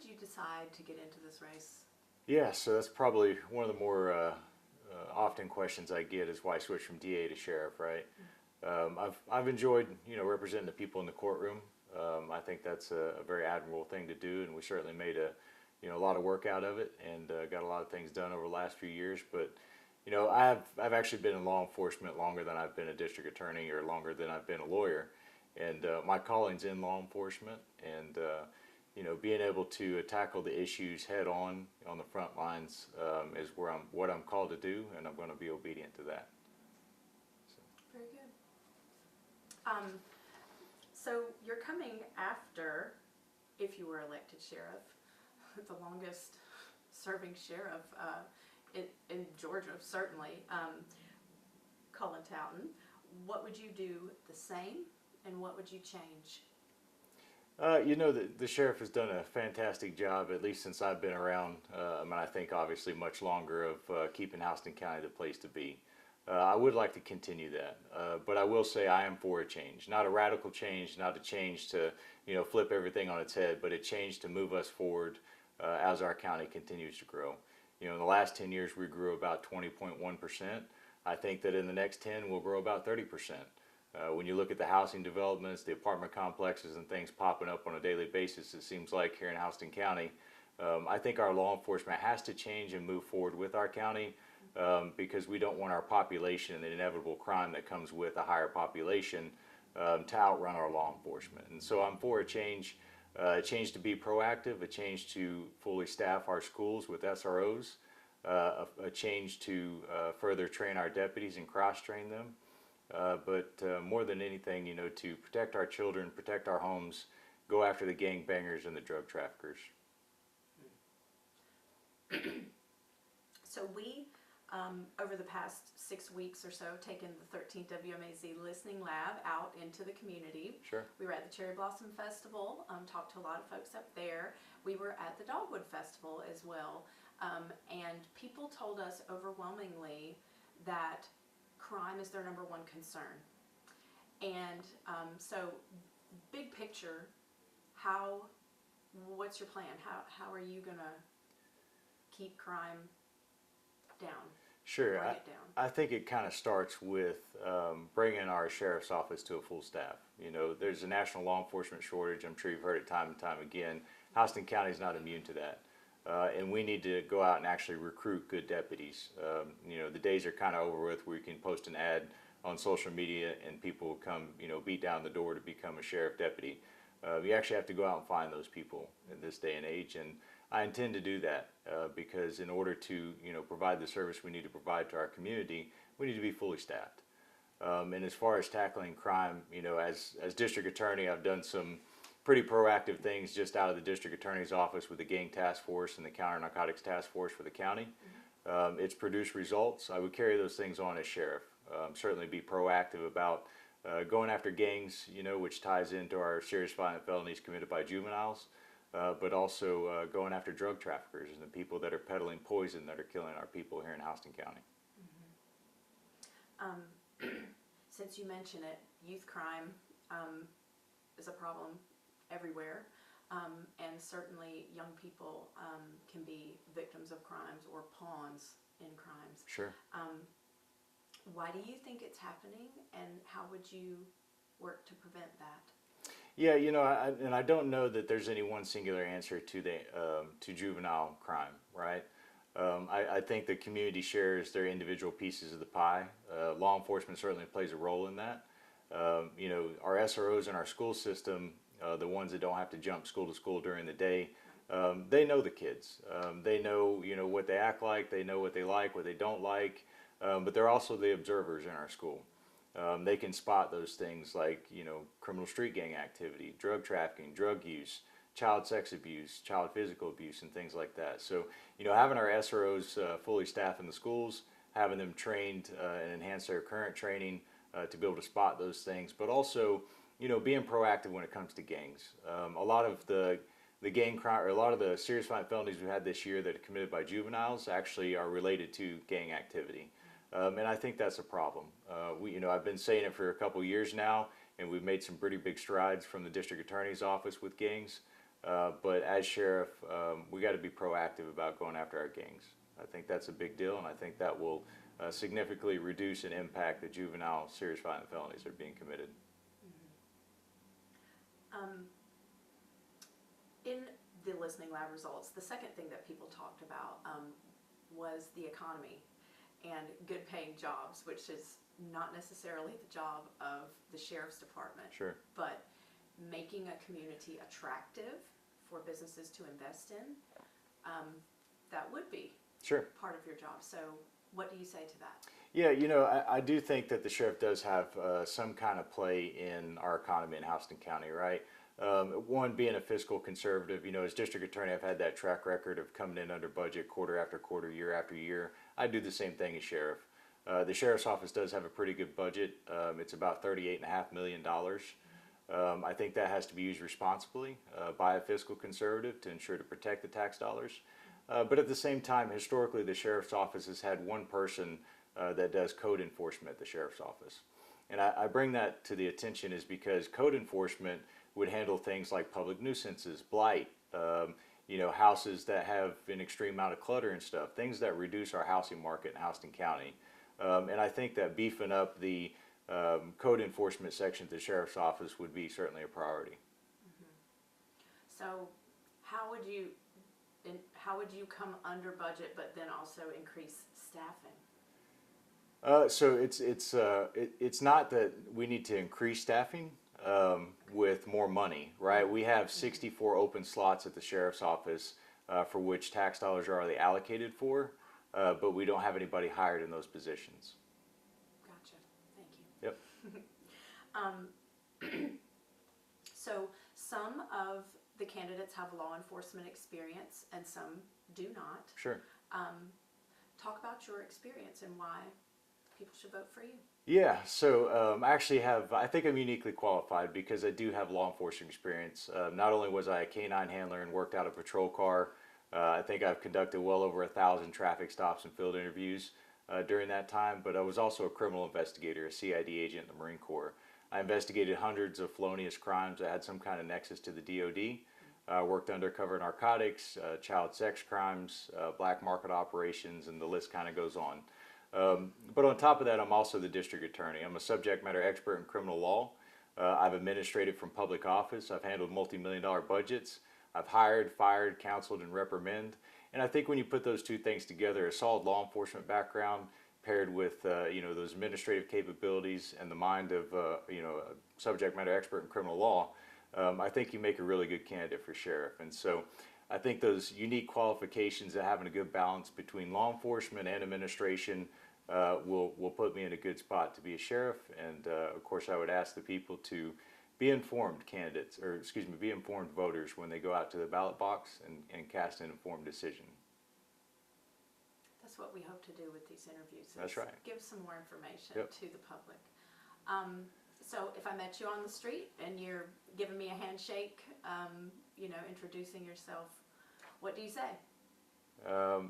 did you decide to get into this race? Yeah, so that's probably one of the more often questions I get is why switch from DA to sheriff, right? I've enjoyed representing the people in the courtroom. I think that's a very admirable thing to do, and we certainly made a lot of work out of it, and got a lot of things done over the last few years. But I've actually been in law enforcement longer than I've been a district attorney or longer than I've been a lawyer, and my calling's in law enforcement, and being able to tackle the issues head on the front lines is what I'm called to do, and I'm going to be obedient to that. Very good. So you're coming after, if you were elected sheriff, the longest serving sheriff in Georgia, certainly, Cullen Towton. What would you do the same, and what would you change? The sheriff has done a fantastic job, at least since I've been around. I think obviously much longer, of keeping Houston County the place to be. I would like to continue that, but I will say I am for a change, not a radical change, not a change to flip everything on its head, but a change to move us forward as our county continues to grow. In the last 10 years we grew about 20.1%. I think that in the next 10 we'll grow about 30%. When you look at the housing developments, the apartment complexes and things popping up on a daily basis, it seems like here in Houston County, I think our law enforcement has to change and move forward with our county, because we don't want our population and the inevitable crime that comes with a higher population to outrun our law enforcement. And so I'm for a change to be proactive, a change to fully staff our schools with SROs, a change to further train our deputies and cross-train them. But more than anything, to protect our children, protect our homes, go after the gangbangers and the drug traffickers. So we, over the past 6 weeks or so, taken the 13th WMAZ Listening Lab out into the community. Sure. We were at the Cherry Blossom Festival, talked to a lot of folks up there. We were at the Dogwood Festival as well, and people told us overwhelmingly that crime is their number one concern. And so, big picture, what's your plan? How are you going to keep crime down? Sure. Bring it down? I think it kind of starts with bringing our sheriff's office to a full staff. There's a national law enforcement shortage. I'm sure you've heard it time and time again. Houston County is not immune to that. And we need to go out and actually recruit good deputies. The days are kind of over with where you can post an ad on social media and people will come, beat down the door to become a sheriff deputy. You actually have to go out and find those people in this day and age, and I intend to do that because in order to, provide the service we need to provide to our community, we need to be fully staffed. And as far as tackling crime, as district attorney, I've done some pretty proactive things just out of the district attorney's office with the gang task force and the counter narcotics task force for the county. It's produced results. I would carry those things on as sheriff. Certainly be proactive about going after gangs, which ties into our serious violent felonies committed by juveniles, but also going after drug traffickers and the people that are peddling poison that are killing our people here in Houston County. Since you mention it, youth crime is a problem everywhere, and certainly young people can be victims of crimes or pawns in crimes. Sure. Why do you think it's happening, and how would you work to prevent that? Yeah, and I don't know that there's any one singular answer to juvenile crime, right? I think the community shares their individual pieces of the pie. Law enforcement certainly plays a role in that. Our SROs in our school system, the ones that don't have to jump school to school during the day, they know the kids. They know, what they act like, they know what they like, what they don't like, but they're also the observers in our school. They can spot those things like, criminal street gang activity, drug trafficking, drug use, child sex abuse, child physical abuse, and things like that. So, having our SROs fully staffed in the schools, having them trained and enhance their current training to be able to spot those things, but also, being proactive when it comes to gangs. A lot of the gang crime, or a lot of the serious violent felonies we've had this year that are committed by juveniles actually are related to gang activity. And I think that's a problem. I've been saying it for a couple years now, and we've made some pretty big strides from the district attorney's office with gangs. But as sheriff, we got to be proactive about going after our gangs. I think that's a big deal, and I think that will significantly reduce and impact the juvenile serious violent felonies that are being committed. In the listening lab results, the second thing that people talked about was the economy and good paying jobs, which is not necessarily the job of the sheriff's department. Sure. But making a community attractive for businesses to invest in, that would be Sure. part of your job. So what do you say to that? Yeah, I do think that the sheriff does have some kind of play in our economy in Houston County, right? One, being a fiscal conservative, as district attorney, I've had that track record of coming in under budget quarter after quarter, year after year. I do the same thing as sheriff. The sheriff's office does have a pretty good budget. It's about $38.5 million. I think that has to be used responsibly by a fiscal conservative to ensure to protect the tax dollars. But at the same time, historically, the sheriff's office has had one person that does code enforcement at the sheriff's office. And I bring that to the attention is because code enforcement would handle things like public nuisances, blight, houses that have an extreme amount of clutter and stuff, things that reduce our housing market in Houston County. And I think that beefing up the code enforcement section at the sheriff's office would be certainly a priority. So how would you come under budget but then also increase staffing? So it's not that we need to increase staffing with more money, right? We have 64 open slots at the sheriff's office for which tax dollars are already allocated for, but we don't have anybody hired in those positions. Gotcha. Thank you. Yep. So some of the candidates have law enforcement experience and some do not. Sure. Talk about your experience and why people should vote for you. Yeah, so I think I'm uniquely qualified because I do have law enforcement experience. Not only was I a canine handler and worked out a patrol car, I think I've conducted well over 1,000 traffic stops and field interviews during that time, but I was also a criminal investigator, a CID agent in the Marine Corps. I investigated hundreds of felonious crimes that had some kind of nexus to the DOD. Worked undercover narcotics, child sex crimes, black market operations, and the list kind of goes on. But on top of that, I'm also the district attorney. I'm a subject matter expert in criminal law. I've administrated from public office. I've handled multi-million-dollar budgets. I've hired, fired, counseled, and reprimanded. And I think when you put those two things together, a solid law enforcement background paired with those administrative capabilities and the mind of a subject matter expert in criminal law, I think you make a really good candidate for sheriff. And so I think those unique qualifications of having a good balance between law enforcement and administration will put me in a good spot to be a sheriff. And of course, I would ask the people to be informed be informed voters when they go out to the ballot box and cast an informed decision. That's what we hope to do with these interviews. That's right. Give some more information Yep. to the public. So if I met you on the street and you're giving me a handshake, introducing yourself, what do you say?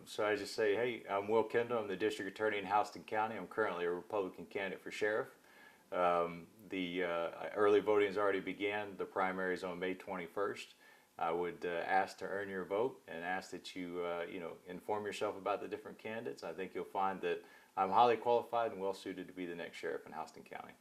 So I just say, hey, I'm Will Kendall. I'm the district attorney in Houston County. I'm currently a Republican candidate for sheriff. The early voting has already began. The primary is on May 21st. I would ask to earn your vote and ask that you, inform yourself about the different candidates. I think you'll find that I'm highly qualified and well suited to be the next sheriff in Houston County.